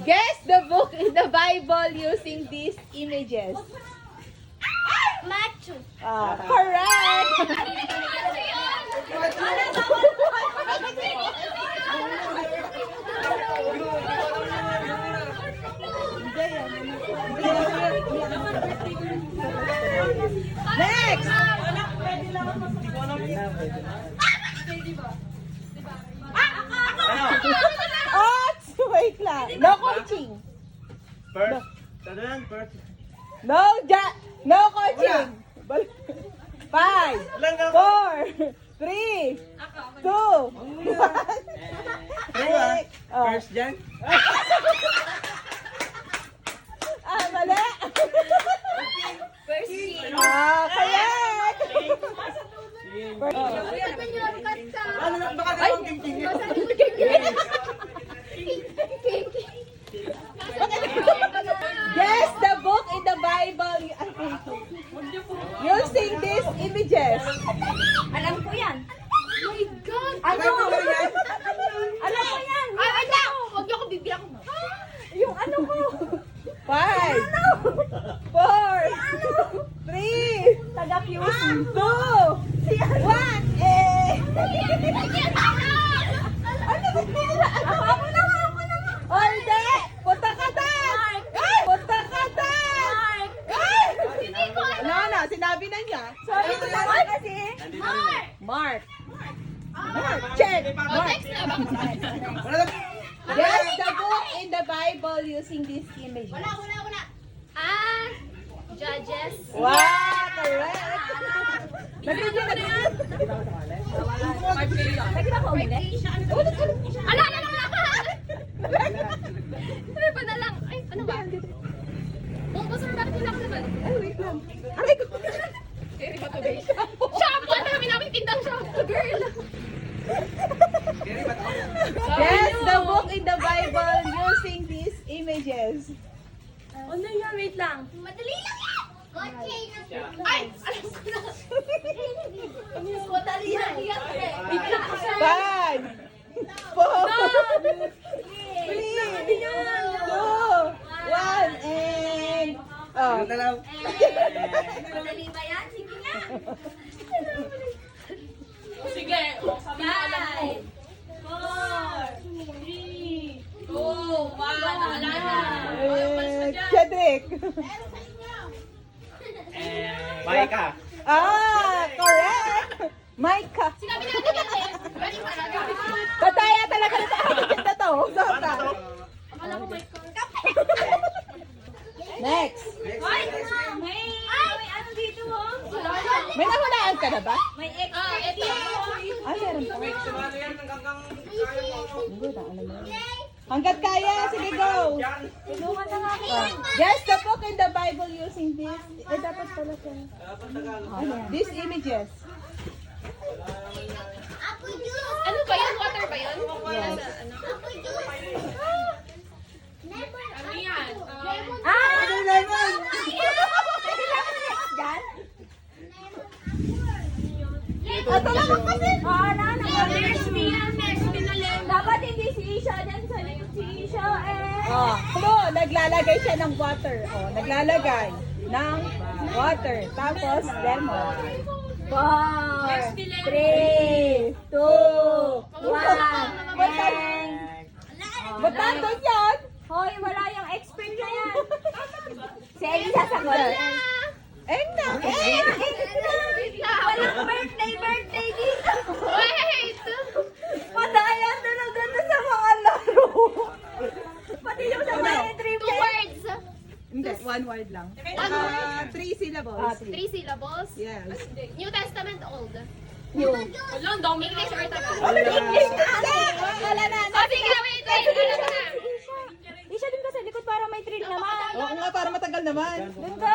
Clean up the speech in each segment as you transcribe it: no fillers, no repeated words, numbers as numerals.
Guess the book in the Bible using these images. Macho. Correct! Next! Oh, wait lang. No coaching. First. Ano yan? First. No coaching. 5, 4, 3, 2, 1. First dyan. Mali. First scene. Correct. Ano na? Baka dalawang king-king yun. Guess the book in the Bible using these images. Alam ko yan. My God! Ano? Ano ba yan? Alam ko yan. Ay, wait lang! Huwag niyo ako bibigyan ko. Yung ano ko. 5, 4, 3, Taga-fuse. 2, 1. Ano ba nila? Ako na. Hindi! Punta ka doon! Punta ka doon! No, sinabi na niya. Sorry, ito naman kasi. Mark. Check. Mark. Wala na. Guess the book in the Bible using these images. Wala. Judges. Wow, correct. Nabigyan na yan. Nakita ko ulit. Ala! Ano ba na lang? Ay, ano ba? Kung gusto mo bakit nila naman? Ay, wait lang. Aray ko. Shampoo! Ano namin namin tindang shampoo, girl? Guess the book in the Bible using these images. Ano yan? Wait lang. Madali lang yan! Ay! Alam ko na! Madali lang yan, eh. Bigla ko siya. 5, 4, 3, 2, 1, and... Oh. Ano na lang? Madali ba yan? Sige na. Sige, sabi mo alam ko. 4, 3, 2, 1, wala na. Cedric. Maika. Correct. Micah. Sinabi natin yan eh. Ready pa na. Pataya talaga na sa to. Sota. Akala ko may call. Next. Ay! May ano dito oh. Wala na. May nahulaan ka na ba? May extra. Ah, ito. Ay, meron pa. Ano yan? Hanggang Good, alam mo yun. Hanggat kaya, sige go. Tulungan na nga ako. Guess the book in the Bible using this. Dapat pala siya. These images. Ano ba yan? Water ba yun? Yes. Nasa ano? Ano yan? Ano naman? Yan? Ito lang kasi. Wala na. There's me na lemon. Dapat hindi si Isha dyan sa likod si Isha eh. Naglalagay siya ng water. Naglalagay ng water. Tapos lemon. 4, 3, 2, 1. Ba't nandun yan? Hoy, wala yung expert na yan. Si Elisa sagot. Na. Wait lang. Walang birthday dito. Wait! Padaya talaga na sa mga laro. Pati yung sa mga 2 triplet. words. Hindi, one word lang. 3 syllables. 3 syllables. Yes. New Testament, Old. Yung. Wala, ang dami. English or Tagalog? Wala na. Oh, sige, wait. Alam ko na. Isha dun ka sa likod para may thrill naman. Oo nga, para matagal naman. Dun ka.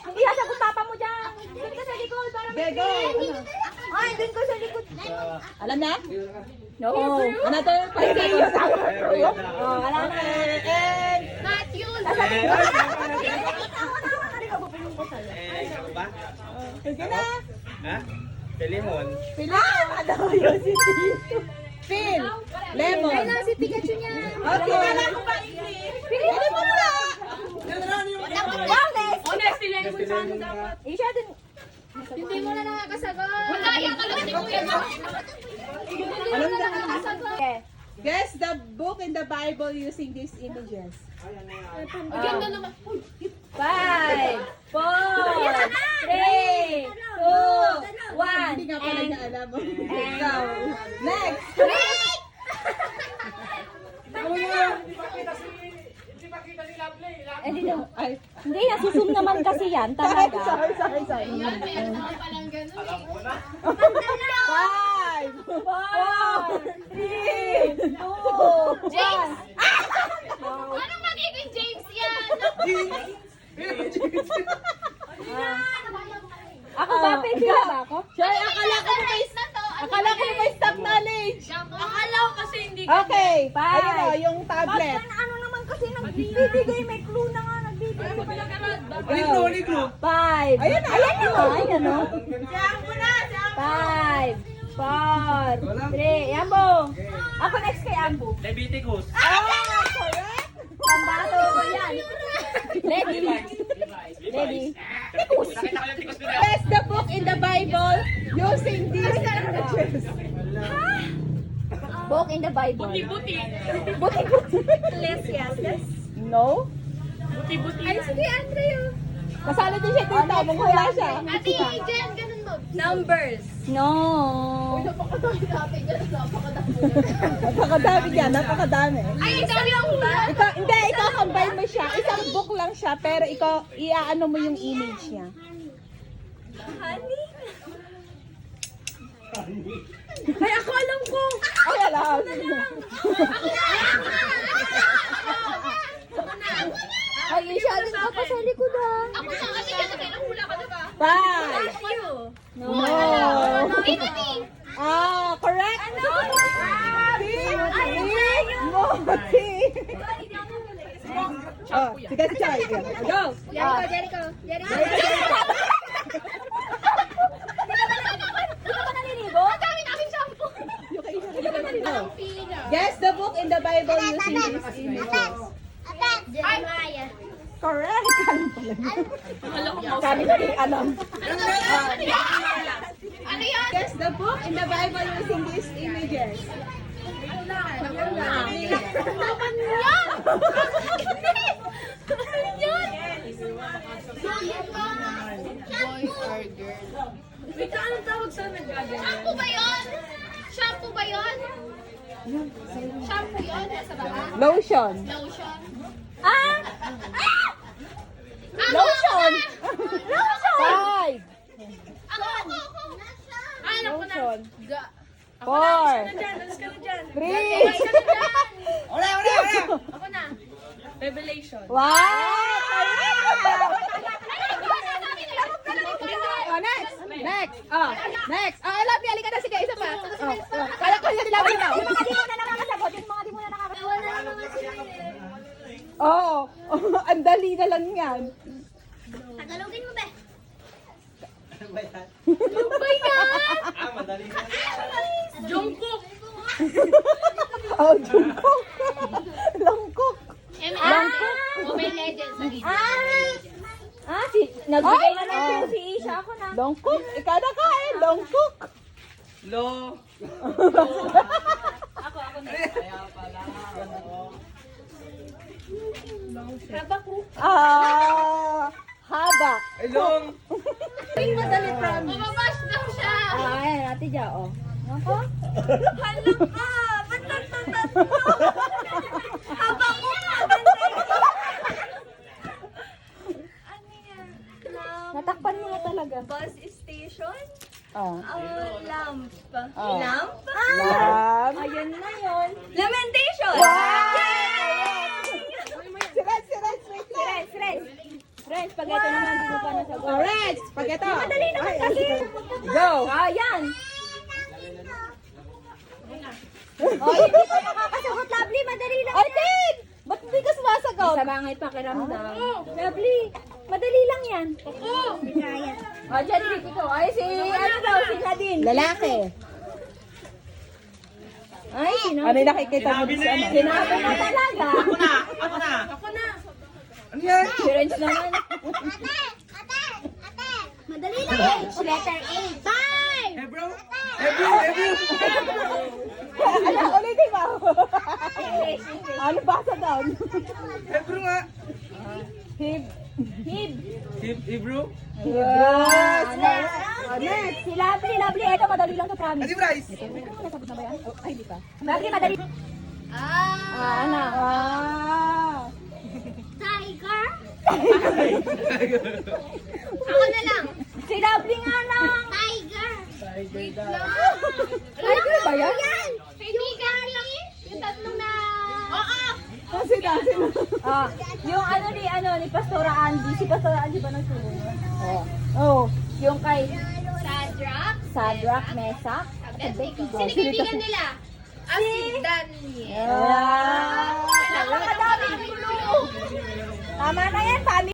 Hindi sasagot papa mo dyan. Dun ka sa likod para may Bego. thrill. Ay, dun ka sa likod. Alam na? No. Another 5 seconds. Oh, wala na. And Matthew. Ba? sige na. Ha? Lemon. Pila. Ano yun si Tito? Phil. Lemon. Ay, si Pikachu niya. Okay. Wala ko ba English? Pili mo muna. Honest, sila yung ano dapat. Isha din. Hindi mo na nakakasagot. Wala, yan talaga si Kuya. Hindi mo na nakakasagot. Guess the book in the Bible using these images. Ganda naman. 5, 4, 3, 2, 1. Hindi nga pala niya alam. Go. Next. Hindi daw. Ay. Hindi, nasusum naman kasi yan talaga. Sorry. Yan, meron naman palang ganun eh. 5. 4, 3, 2, 1. James! Anong magiging James yan? Ako ba? Pipila ba ako? Sure, akala ko may na to. akala ko may stop knowledge. Akala ko kasi hindi Okay. Bye. Ayun o, yung tablet. Ano naman kasi nagbibigay, may clue na nga nagbibigay. Go. 5. Ayun na. Ayan o. 5, 4, 3. Ambo. Ako next kay Ambo. Leviticus. Correct. Pambato ko yan. Ready? Ready? Nakita ko yung tikus nila. Guess the book in the Bible using these images. Book in the Bible. Buti-buti. Buti-buti. Ecclesiastes. No? Buti-buti. Ay, sige, Andrea. Kasali din siya tita, mong wala siya. Ate, Jen, ganun mo. Numbers. No. Napakadami niya, napakadami. Ay, ikaw yung hula. Ikaw, hindi, ikaw combine mo siya. Isang book lang siya, pero ikaw, iaano mo yung image niya. Honey? Ay, ako alam ko. Ay, alam. Ay, masyado ka pa sa likodan. Ako na, ate, ganun kayo ng hula ka na ba? 5. No. No. Timothy. Correct. Ano? Timothy. Oh, sige si Choy. Go. Jericho. Hindi ka ba naliligo? Ang dami namin shampoo. Go. Pila. Guess the book in the Bible using these images. Jeremiah. Correct. Sabi ko rin alam. Ano yan? Guess the book in the Bible using these images. Shampoo ba yun? Shampoo ba yun? Shampoo yun? Nasa baba? Lotion. Lotion? Ah! Lotion. Lotion! 5. Ako. Alam ko na. Lotion. 4. 3. Wala. Ako na. Wow! Oh, next. Next. Alam niya, halika na. Sige, isa pa. Kala ko yung nilaban na. Yung mga di mo na nakakasagot, yung mga di mo na nakakasagot. Oo. Ang dali na lang yan. Tagalogin mo ba? Madali na. Jungkook. Oh, Jungkook. Longkook. Langkook. Mobile Legends. Nagbigay Ay! na ng clue si Isha, ako na. Longkook. Ikaw na kain. Longkook. Lo. Ako na. Haba. Long. Madali promise. Mababash daw siya. Ayan, Ate Ja, oh. Ako? Halang ka! Ba't nagtatatlo? Haba ko pa! Ano yan? Natakpan mo na talaga. Bus station? Oh. Lamp. Oh. Lamp? Lamb. Ayun na yun. Lamentation! Wow! Si Reds, wait lang. Friends, pag ito naman, hindi mo pa nasagot. Oh, Reds, pag ito. Madali naman kasi. Go. Yan. Oh, hindi pa nakakasagot, Lovely. Madali lang Ay, Tin! Ba't hindi ka sumasagot? Sa bangay pakiramdam. Lovely. Madali lang yan. Oh, dyan, ikaw. Ay, si, ano daw, si Nadine. Lalaki. Ay, Ano yung nakikita mo Sinabi sa na ano? eh. sinabi na talaga. Ako na! Ako na! Ano yan? Si Renz naman. Madali lang. Letter A. Five. Eh bro! Eh bro! Ano, ulitin mo. Ano basa down? Eh bro nga! Hib. Eh bro! Yes. Next, si Lovely. Lovely, ito madali lang to promise. Adi Bryce! Nasabot na ba yan? Ay, di pa. Lovely, madali. Ano? Tiger. Ako na lang. Si Lovely nga lang. Tiger. Tiger ba yan? Kaibigan lang. Yung tatlong na... Oo. Kasi dasi na. Ah, yung ni Pastora Andy. Si Pastora Andy ba nagsulat? Oh. Yung kay Sadrak. Sadrak Mesak. Sino kaibigan nila? Si Daniel. Napakadaming gulo. Tama na yan, family.